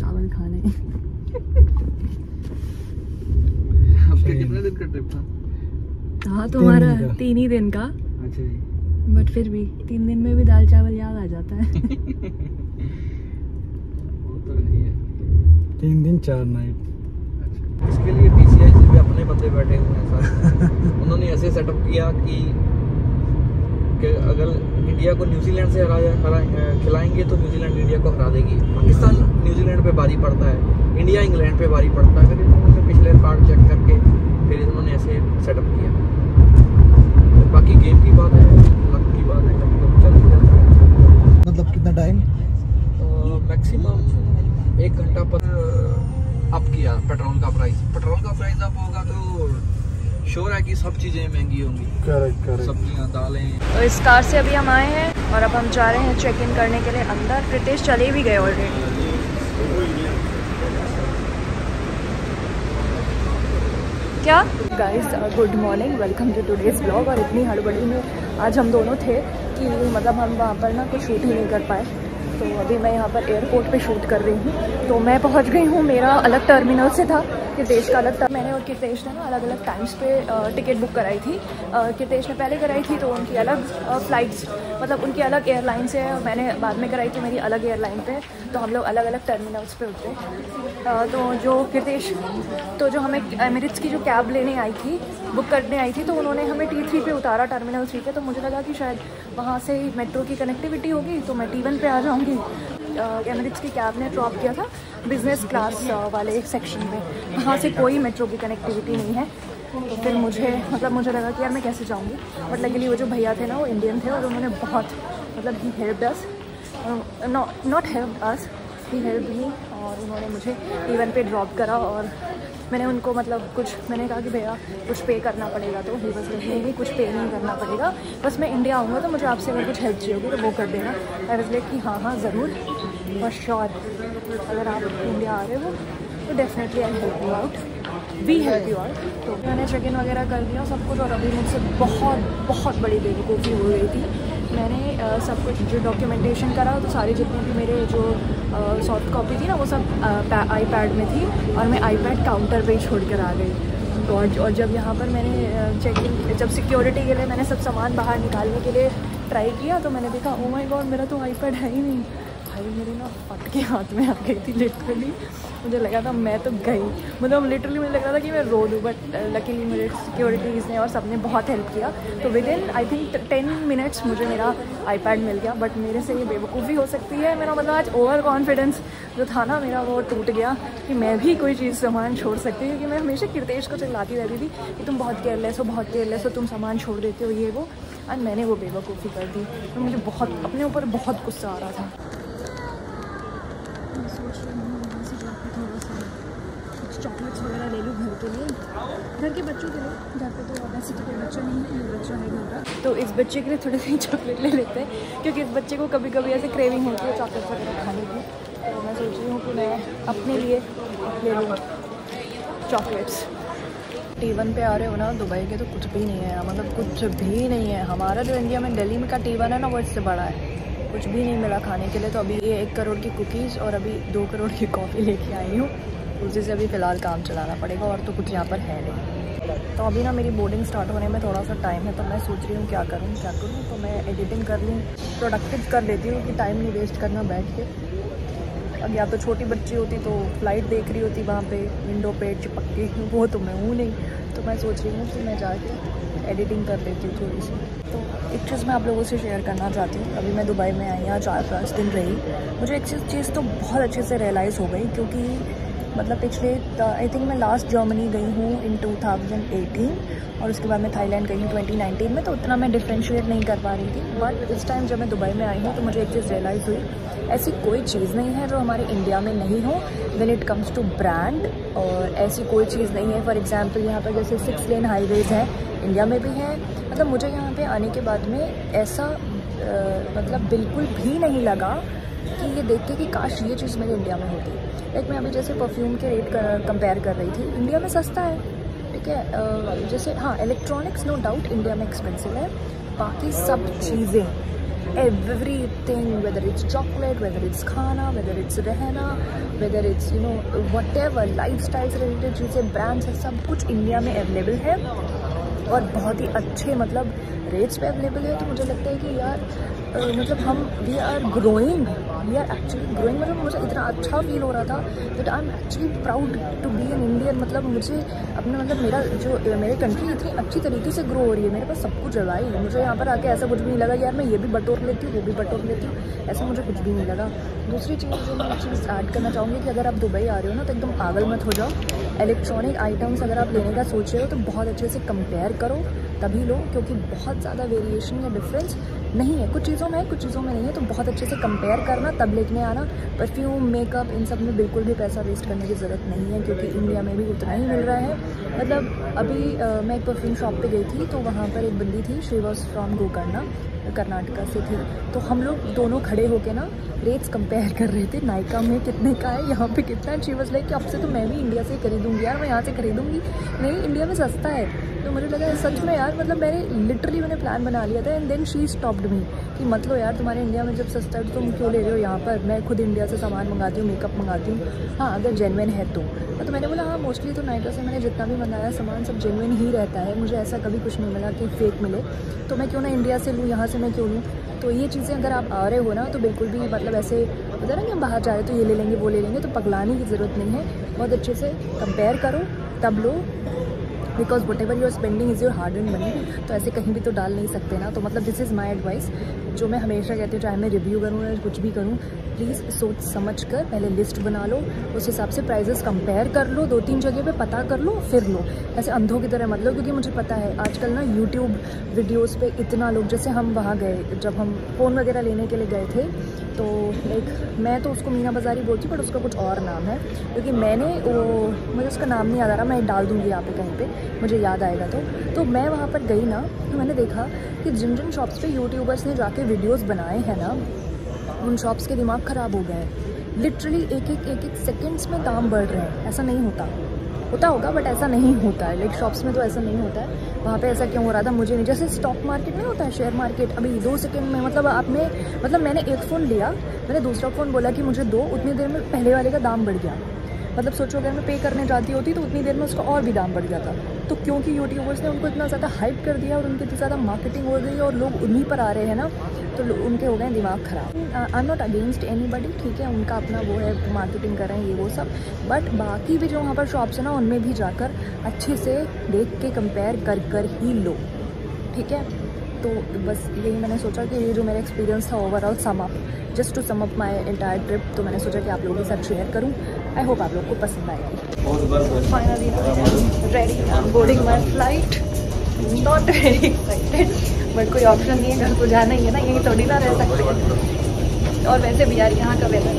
चावल खाने। आपके कितने दिन का ट्रिप था? था तुम्हारा 3 ही दिन का। अच्छा जी। बट फिर भी 3 दिन में भी दाल चावल याद आ जाता है। वो तो है। 3 दिन 4 नाइट। अच्छा, इसके लिए पीसीआई से भी अपने बंदे बैठे हुए हैं साथ। उन्होंने ऐसे सेटअप किया कि अगर इंडिया को न्यूजीलैंड से खिलाएंगे तो न्यूजीलैंड इंडिया को हरा देगी। पाकिस्तान न्यूजीलैंड पे भारी पड़ता है, इंडिया इंग्लैंड पे भारी पड़ता है। फिर इन्होंने पिछले पार्ट चेक करके फिर इन्होंने ऐसे सेटअप किया। तो बाकी गेम की बात है, लक की बात है, कभी कभी चल जाता है। मतलब कितना टाइम? मैक्सिमम 1 घंटा पर अप किया पेट्रोल का प्राइस। पेट्रोल का प्राइस अप होगा तो श्योर है कि सब चीज़ें महंगी होंगी। Correct correct. सब्जियाँ, दालें। तो इस कार से अभी हम आए हैं और अब हम जा रहे हैं चेक इन करने के लिए अंदर। प्रीतेश चले भी गए ऑलरेडी। क्या guys, good morning, welcome to today's blog. और इतनी हड़बड़ी में आज हम दोनों थे कि मतलब हम वहाँ पर ना कुछ शूट ही नहीं कर पाए। तो अभी मैं यहाँ पर एयरपोर्ट पे शूट कर रही हूँ। तो मैं पहुँच गई हूँ, मेरा अलग टर्मिनल से था, कितेश का अलग था। मैंने और कितेश ने ना अलग अलग टाइम्स पे टिकट बुक कराई थी। कितेश ने पहले कराई थी तो उनकी अलग फ़्लाइट्स, मतलब उनकी अलग एयरलाइन से है, और मैंने बाद में कराई थी मेरी अलग एयरलाइन पे। तो हम लोग अलग अलग टर्मिनल्स पे उतरे। तो जो कितेश, तो जो हमें एमिरेट्स की जो कैब लेने आई थी, बुक करने आई थी, तो उन्होंने हमें T3 पे उतारा, टर्मिनल 3 पे। तो मुझे लगा कि शायद वहाँ से मेट्रो की कनेक्टिविटी होगी तो मैं T1 पे आ जाऊँगी। एमिरेट्स की कैब ने ड्रॉप किया था बिज़नेस क्लास वाले सेक्शन में, वहाँ से कोई मेट्रो की कनेक्टिविटी नहीं है। तो फिर मुझे लगा कि यार मैं कैसे जाऊँगी। बट लकीली वो जो भैया थे ना, वो इंडियन थे और उन्होंने बहुत मतलब he helped us, not helped us, he help me. और उन्होंने मुझे T1 पे ड्रॉप करा। और मैंने उनको मतलब मैंने कहा कि भैया कुछ पे करना पड़ेगा, तो ही बस नहीं कुछ पे नहीं करना पड़ेगा, बस मैं इंडिया आऊँगा तो मुझे आपसे अगर कुछ हेल्प चाहिए होगी तो वो कर देना। आई वाज लाइक कि हाँ ज़रूर, फॉर श्योर, अगर आप इंडिया आ रहे हो तो definitely I help you out, we help you out. तो मैंने चेक इन वगैरह कर दिया सब कुछ। और अभी मुझसे बहुत बड़ी बेवकूफ़ी हो गई थी। मैंने सब कुछ जो डॉक्यूमेंटेशन करा तो सारी जितनी भी मेरे जो सॉफ्ट कॉपी थी ना, वो सब iPad में थी, और मैं iPad काउंटर पे ही छोड़ कर आ गई। और जब यहाँ पर मैंने जब सिक्योरिटी के लिए मैंने सब सामान बाहर निकालने के लिए ट्राई किया तो मैंने देखा ओ माय गॉड, मेरा तो iPad है ही नहीं। भाई मेरी ना फट के हाथ में आ गई थी लिटरली। मुझे लगा था मैं तो गई, मतलब लिटरली मुझे लग रहा था कि मैं रो दूँ। बट लकीली मुझे सिक्योरिटीज़ ने और सबने बहुत हेल्प किया। तो with in I think 10 minutes मुझे मेरा iPad मिल गया। बट मेरे से ये बेवकूफ़ी हो सकती है। मेरा मतलब आज ओवर कॉन्फिडेंस जो था ना मेरा, वो टूट गया कि मैं भी कोई चीज़ सामान छोड़ सकती हूँ। क्योंकि मैं हमेशा कितेश को चिल्लाती रहती थी कि तुम बहुत केयरलेस हो, तुम सामान छोड़ देते हो, ये वो। और मैंने वो बेवकूफ़ी कर दी। तो मुझे बहुत अपने ऊपर बहुत गुस्सा आ रहा था। मैं सोच रही हूँ यहाँ से जाकर थोड़ा सा कुछ चॉकलेट्स वगैरह ले लूँ घर के लिए, घर के बच्चों के लिए। घर पे तो वैसे तो कोई बच्चा नहीं है, ये बच्चा है घर का। तो इस बच्चे के लिए थोड़े से चॉकलेट ले लेते हैं, क्योंकि इस बच्चे को कभी कभी ऐसे क्रेविंग होती है चॉकलेट वगैरह खाने की। तो मैं सोच रही हूँ कि मैं अपने लिए ले लूँ चॉकलेट्स। T1 पे आ रहे हो ना दुबई के, तो कुछ भी नहीं है, मतलब कुछ भी नहीं है। हमारा जो इंडिया में दिल्ली में का T1 है ना, वो इससे बड़ा है। कुछ भी नहीं मिला खाने के लिए। तो अभी ये 1 करोड़ की कुकीज़ और अभी 2 करोड़ की कॉफ़ी लेके आई हूँ, उसी से अभी फ़िलहाल काम चलाना पड़ेगा। और तो कुछ यहाँ पर है नहीं। तो अभी ना मेरी बोर्डिंग स्टार्ट होने में थोड़ा सा टाइम है। तो मैं सोच रही हूँ क्या करूँ। तो मैं एडिटिंग कर लूँ, प्रोडक्टिव कर लेती हूँ कि टाइम नहीं वेस्ट करना बैठ के। अब या तो छोटी बच्ची होती तो फ़्लाइट देख रही होती वहाँ पे विंडो पे चिपक के, वो तो मैं हूँ नहीं। तो मैं सोच रही हूँ कि मैं जाके एडिटिंग कर लेती हूँ थोड़ी सी। तो एक चीज़ मैं आप लोगों से शेयर करना चाहती हूँ। अभी मैं दुबई में आई, यहाँ 4-5 दिन रही। मुझे एक चीज़ तो बहुत अच्छे से रियलाइज़ हो गई, क्योंकि मतलब पिछले आई थिंक मैं लास्ट जर्मनी गई हूँ इन 2018, और उसके बाद मैं थाईलैंड गई हूँ 2019 में। तो उतना मैं डिफ्रेंशिएट नहीं कर पा रही थी। बट इस टाइम जब मैं दुबई में आई हूँ तो मुझे एक चीज़ रियलाइज़ हुई, ऐसी कोई चीज़ नहीं है जो हमारे इंडिया में नहीं हो when it comes to brand. और ऐसी कोई चीज़ नहीं है, फॉर एग्जांपल यहाँ पर जैसे 6 लेन हाईवेज़ हैं, इंडिया में भी हैं। मतलब मुझे यहाँ पे आने के बाद में ऐसा मतलब बिल्कुल भी नहीं लगा कि ये देख के कि काश ये चीज़ मेरे इंडिया में होती। लाइक मैं अभी जैसे परफ्यूम के रेट कंपेयर कर रही थी, इंडिया में सस्ता है, ठीक है। जैसे हाँ, इलेक्ट्रॉनिक्स नो डाउट इंडिया में एक्सपेंसिव है, बाकी सब चीज़ें everything, whether it's chocolate, whether it's खाना, whether it's रहना, whether it's you know whatever lifestyle से related चीज़ें, ब्रांड्स है, सब कुछ इंडिया में अवेलेबल है और बहुत ही अच्छे मतलब रेट्स पे अवेलेबल है। तो मुझे लगता है कि यार मतलब हम we are growing, we are actually growing. मतलब मुझे इतना अच्छा फील हो रहा था that I am actually proud to be an Indian. मतलब मुझे अपना मतलब मेरा जो मेरी कंट्री इतनी अच्छी तरीके से ग्रो हो रही है, मेरे पास सब कुछ है भाई। मुझे यहाँ पर आके ऐसा कुछ भी नहीं लगा यार मैं ये भी बटोर लेती हूँ वो भी बटोर लेती हूँ, ऐसा मुझे कुछ भी नहीं लगा। दूसरी चीज़ जो मैं चीज़ ऐड करना चाहूँगी कि अगर आप दुबई आ रहे हो ना तो एकदम पागल मत हो जाओ। इलेक्ट्रॉनिक आइटम्स अगर आप लेने का सोच रहे हो तो बहुत अच्छे से कंपेयर करो तभी लो, क्योंकि बहुत ज़्यादा वेरिएशन या डिफरेंस नहीं है, कुछ चीज़ों में है कुछ चीज़ों में नहीं है। तो बहुत अच्छे से कंपेयर करना तब लेके आना। परफ्यूम, मेकअप, इन सब में बिल्कुल भी पैसा वेस्ट करने की ज़रूरत नहीं है, क्योंकि इंडिया में भी उतना ही मिल रहा है। मतलब अभी मैं एक परफ्यूम शॉप पे गई थी तो वहाँ पर एक बंदी थी, she was from Gokarna, Karnataka से थी। तो हम लोग दोनों खड़े होके ना रेट्स कंपेयर कर रहे थे, नायका में कितने का है, यहाँ पे कितना है। शी वाज लाइक कि अब से तो मैं भी इंडिया से खरीदूंगी यार, मैं यहाँ से खरीदूंगी नहीं, इंडिया में सस्ता है। तो मुझे लगा सच में यार, मतलब मैंने प्लान बना लिया था एंड देन शी स्टॉप्ड मी कि मतलब यार तुम्हारे इंडिया में जब सस्ता है तो तुम क्यों ले रहे हो यहाँ पर। मैं खुद इंडिया से सामान मंगाती हूँ, मेकअप मंगाती हूँ, हाँ अगर जेन्युइन है तो मैंने बोला हाँ मोस्टली तो नायका से मैंने जितना भी मंगाया सामान सब जेन्युइन ही रहता है, मुझे ऐसा कभी कुछ नहीं मिला कि फेक मिले, तो मैं क्यों ना इंडिया से लूँ, यहाँ से मैं क्यों लूँ। तो ये चीज़ें अगर आप आ रहे हो ना तो बिल्कुल भी मतलब ऐसे होता है ना कि हम बाहर जा रहे तो ये ले लेंगे वो ले लेंगे, तो पगलाने की ज़रूरत नहीं है। बहुत अच्छे से कंपेयर करो तब लो, because whatever you are spending is your hard earned money, तो ऐसे कहीं भी तो डाल नहीं सकते ना। तो मतलब दिस इज़ माई एडवाइस जो मैं हमेशा कहती हूँ, चाहे मैं रिव्यू करूँ या कुछ भी करूँ, प्लीज़ सोच समझ कर पहले लिस्ट बना लो, उस हिसाब से प्राइजेस कंपेयर कर लो, 2-3 जगह पे पता कर लो फिर लो। ऐसे अंधों की तरह मत लो, क्योंकि मुझे पता है आजकल ना यूट्यूब वीडियोस पे इतना लोग, जैसे हम वहाँ गए जब हम फ़ोन वगैरह लेने के लिए गए थे तो लाइक मैं तो उसको मीना बाज़ारी बोलती हूँ बट उसका कुछ और नाम है, क्योंकि मैंने मुझे उसका नाम नहीं याद आ रहा, मैं डाल दूँगी यहाँ पे कहीं पे मुझे याद आएगा। तो मैं वहाँ पर गई ना तो मैंने देखा कि जिन जिन शॉप्स पे यूट्यूबर्स ने जाके वीडियोस बनाए हैं ना, उन शॉप्स के दिमाग ख़राब हो गए हैं। लिटरली एक सेकंड्स में दाम बढ़ रहे हैं। ऐसा नहीं होता होगा बट ऐसा नहीं होता है, लाइक शॉप्स में तो ऐसा नहीं होता है। वहाँ पे ऐसा क्यों हो रहा था मुझे नहीं, जैसे स्टॉक मार्केट नहीं होता है, शेयर मार्केट, अभी 2 सेकंड में मतलब मैंने एक फ़ोन लिया, मैंने दूसरा फ़ोन बोला कि मुझे दो, उतनी देर में पहले वाले का दाम बढ़ गया। मतलब सोचो अगर मैं पे करने जाती होती तो उतनी देर में उसका और भी दाम बढ़ जाता। तो क्योंकि यूट्यूबर्स ने उनको इतना ज़्यादा हाइप कर दिया और उनकी इतनी ज़्यादा मार्केटिंग हो गई और लोग उन्हीं पर आ रहे हैं ना, तो उनके हो गए दिमाग ख़राब। I am not against anybody, ठीक है, उनका अपना वो है, मार्केटिंग कर रहे हैं ये वो सब, बट बाकी भी जो वहाँ पर शॉप्स है ना उनमें भी जाकर अच्छे से देख के कंपेयर कर ही लो, ठीक है। तो बस यही मैंने सोचा कि ये जो मेरा एक्सपीरियंस था overall just to sum up my entire trip, तो मैंने सोचा कि आप लोगों के साथ शेयर करूँ। आई होप आप लोग को पसंद आएगी। Finally ready, I am boarding my flight, not very excited but कोई ऑप्शन नहीं है, घर को जाना ही है ना, यही थोड़ी ना रह सकते हैं। और वैसे भी यार यहाँ का वेदर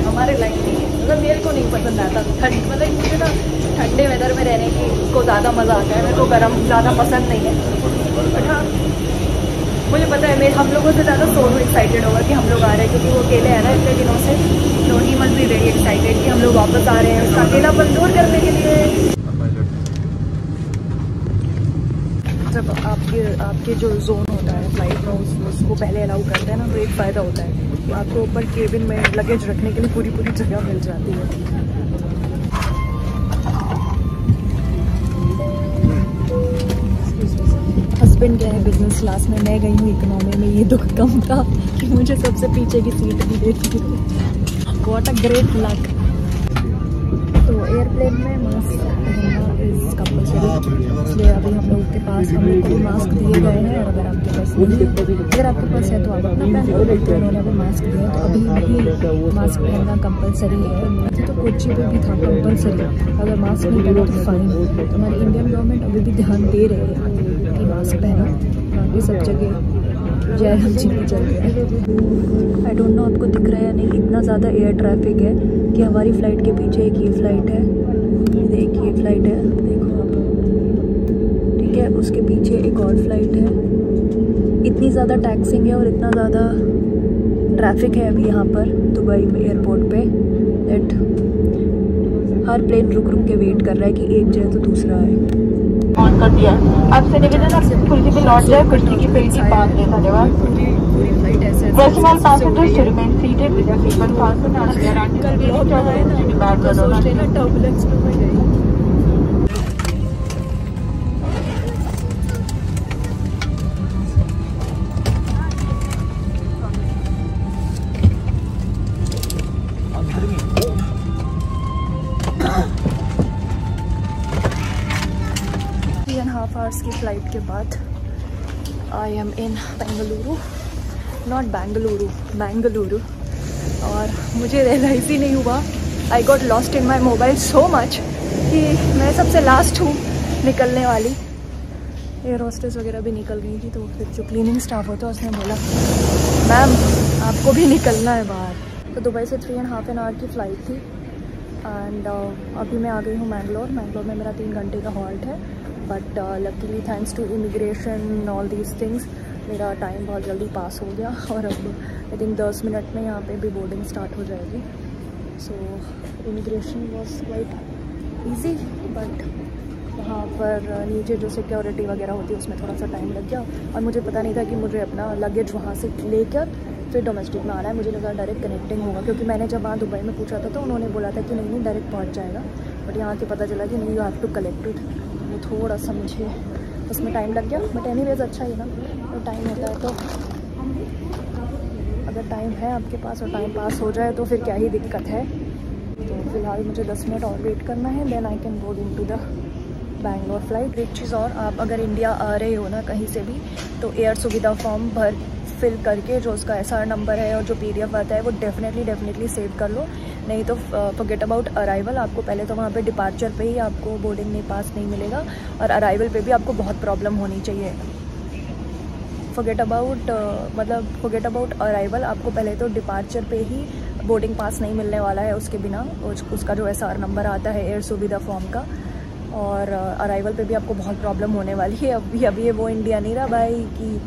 हमारे लाइफ नहीं है, मतलब मेरे को नहीं पसंद आता ठंड, मतलब मुझे ना ठंडे वेदर में रहने की को ज़्यादा मज़ा आता है, मेरे को गर्म ज़्यादा पसंद नहीं है। बट हाँ मुझे पता है हम लोगों से ज़्यादा सोनू एक्साइटेड होगा कि हम लोग आ रहे हैं, क्योंकि वो अकेले है ना इतने दिनों से, तो he must be very excited कि हम लोग वापस आ रहे हैं उसका अकेलापन दूर करने के लिए। जब आपके जो जोन होता है फ्लाइट में उसको पहले अलाउ करते हैं ना, तो एक फ़ायदा होता है कि आपको ऊपर केबिन में लगेज रखने के लिए पूरी जगह मिल जाती है। हस्बैंड गया है बिजनेस क्लास में, मैं गई हूँ इकोनॉमी में, ये दुख कम था कि मुझे सबसे पीछे की सीट भी देती थी। What a great luck. तो एयरप्लेन में मास्क पहनना इज़ कंपल्सरी, इसलिए अभी हम लोग के पास हम लोग को मास्क दिए गए हैं, और अगर आपके पास नहीं है, अगर आपके पास है तो आप अपना पहन लो, लेकिन उन्होंने भी मास्क दिया तो अभी भी मास्क पहनना कंपलसरी है। अभी तो कोची में भी था कंपलसरी, अगर मास्क नहीं पहना तो फाइन। तो हमारी इंडियन गवर्नमेंट अभी भी ध्यान दे रहे हैं कि मास्क पहना, बाकी सब जगह जय हिंद जी भी चल रहा है। आई डोंट नो आपको दिख रहा है या नहीं, इतना ज़्यादा एयर ट्रैफिक है कि हमारी फ़्लाइट के पीछे एक ये फ़्लाइट है, देखिए फ़्लाइट है, देखो आप, ठीक है, उसके पीछे एक और फ्लाइट है। इतनी ज़्यादा टैक्सिंग है और इतना ज़्यादा ट्रैफिक है अभी यहाँ पर दुबई में एयरपोर्ट पे, दैट हर प्लेन रुक रुक के वेट कर रहा है कि एक जाए तो दूसरा आए। ऑन कर दिया। आपसे निवेदन आप कुर्सी पे लौट जाए, कुर्सी की पेटी बांध दें। धन्यवाद। Question all passengers to remain seated with their seatbelt fastened and their anti-smoking charges to be bagged on the turbulence में मैं गई। आवर्स की फ़्लाइट के बाद I am in Bengaluru, not Bengaluru, Bengaluru. और मुझे रियलाइज़ ही नहीं हुआ, I got lost in my mobile so much कि मैं सबसे लास्ट हूँ निकलने वाली। एयर होस्टेस वगैरह भी निकल गई थी, तो फिर जो क्लीनिंग स्टाफ होता है उसने बोला मैम आपको भी निकलना है बाहर। तो दुबई से 3.5 आवर की फ़्लाइट थी एंड अभी मैं आ गई हूँ मैंगलोर। मैंगलोर में मेरा 3 घंटे का हॉल्ट है, but luckily thanks to immigration all these things मेरा टाइम बहुत जल्दी पास हो गया और अब आई थिंक 10 मिनट में यहाँ पे भी बोर्डिंग स्टार्ट हो जाएगी। So immigration was quite easy, but वहाँ पर नीचे जो सिक्योरिटी वगैरह होती है उसमें थोड़ा सा टाइम लग गया और मुझे पता नहीं था कि मुझे अपना लगेज वहाँ से लेकर फिर डोमेस्टिक में आना है। मुझे लगा डायरेक्ट कनेक्टिंग होगा, क्योंकि मैंने जब वहाँ दुबई में पूछा था तो उन्होंने बोला था कि नहीं डायरेक्ट पहुँच जाएगा, बट यहाँ के पता चला कि नहीं, you have to collect it. वो थोड़ा सा मुझे उसमें टाइम लग गया, बट एनीवेज अच्छा ही ना, तो टाइम होता है तो अगर टाइम है आपके पास और टाइम पास हो जाए तो फिर क्या ही दिक्कत है। तो फिलहाल मुझे 10 मिनट और वेट करना है, then I can board in to the Bangalore flight. एक चीज़ और, आप अगर इंडिया आ रहे हो ना कहीं से भी, तो एयर सुविधा फॉर्म फिल करके जो उसका SR नंबर है और जो PDF आता है वो डेफिनेटली सेव कर लो, नहीं तो फॉरगेट अबाउट अराइवल। आपको पहले तो वहाँ पे डिपार्चर पे ही आपको बोर्डिंग नहीं पास नहीं मिलेगा और अराइवल पे भी आपको बहुत प्रॉब्लम होनी चाहिए। फॉरगेट अबाउट अराइवल, आपको पहले तो डिपार्चर पे ही बोर्डिंग पास नहीं मिलने वाला है उसके बिना, उसका जो SR नंबर आता है एयर सुविधा फॉर्म का, और अराइवल पे भी आपको बहुत प्रॉब्लम होने वाली है। अभी वो इंडिया नहीं रहा भाई कि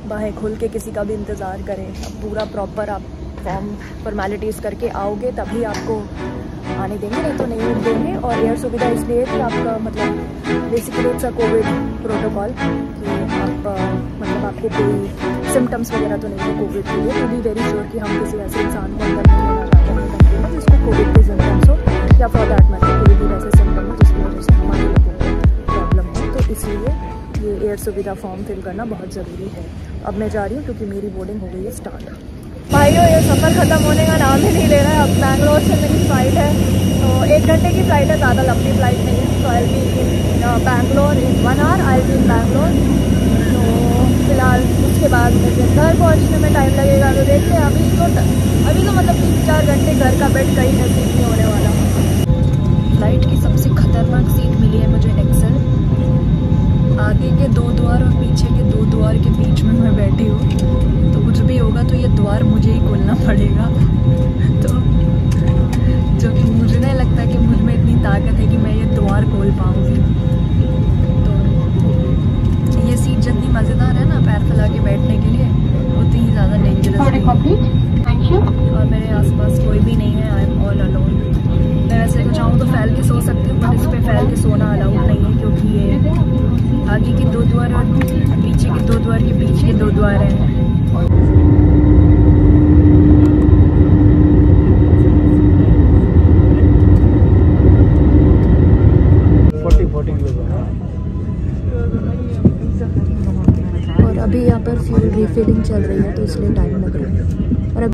बाहें खुल के किसी का भी इंतज़ार करें। अब पूरा प्रॉपर आप फॉर्म फॉर्मेलिटीज़ करके आओगे तभी आपको आने देंगे, नहीं तो नहीं देंगे। और एयर सुविधा इसलिए कि आपका मतलब basically it's a Covid protocol कि आप मतलब आपको कोई सिम्टम्स वगैरह तो नहीं है कोविड के लिए, तो बी वेरी श्योर कि हम किसी ऐसे इंसान को अंदर नहीं लेना चाहते हैं कंट्री में जिसको कोविड के सिम्टम्स हो, या फॉर दैट मैटर कोई भी वैसे सिम्टम हो जिसकी वजह से हमारे लोगों को प्रॉब्लम हो। तो इसलिए ये एयर सुविधा फॉर्म फिल करना बहुत ज़रूरी है। अब मैं जा रही हूँ क्योंकि मेरी बोर्डिंग हो गई है स्टार्ट। भाइयों ये सफ़र ख़त्म होने का नाम ही नहीं ले रहा है। अब बैंगलोर से मेरी फ़्लाइट है, तो 1 घंटे की फ़्लाइट है, ज़्यादा लंबी फ़्लाइट नहीं है। तो I will be in Bangalore in 1 hour, I will be in Bangalore. तो फिलहाल उसके बाद मुझे घर पहुँचने में टाइम लगेगा, तो देखते हैं। अभी तो मतलब 3-4 घंटे घर का बेड कहीं नसीब नहीं होने वाला। फ़्लाइट की सबसे ख़तरनाक सीट मिली है मुझे एक्सेल। आगे के 2 द्वार और पीछे के 2 द्वार के बीच में मैं बैठी हूँ, तो कुछ भी होगा तो ये द्वार मुझे ही खोलना पड़ेगा। तो जो कि मुझे नहीं लगता कि मुझ में इतनी ताकत है कि मैं ये द्वार खोल पाऊँगी। तो ये सीट जितनी मज़ेदार है ना पैर फैला के बैठने के लिए, उतनी ही ज़्यादा डेंजरस है। और मेरे आसपास कोई भी नहीं है, आई एम ऑल अलोन। मैं वैसे तो चाहूँ तो फैल के सो सकती हूँ, पर इस पर फैल के सोना अलाउड नहीं है, क्योंकि ये आगे के 2 द्वार और पीछे के 2 द्वार के पीछे 2 द्वार हैं। और अभी यहाँ पर फ्यूल रिफिलिंग चल रही है, तो इसलिए टाइम लग रहा है। और अब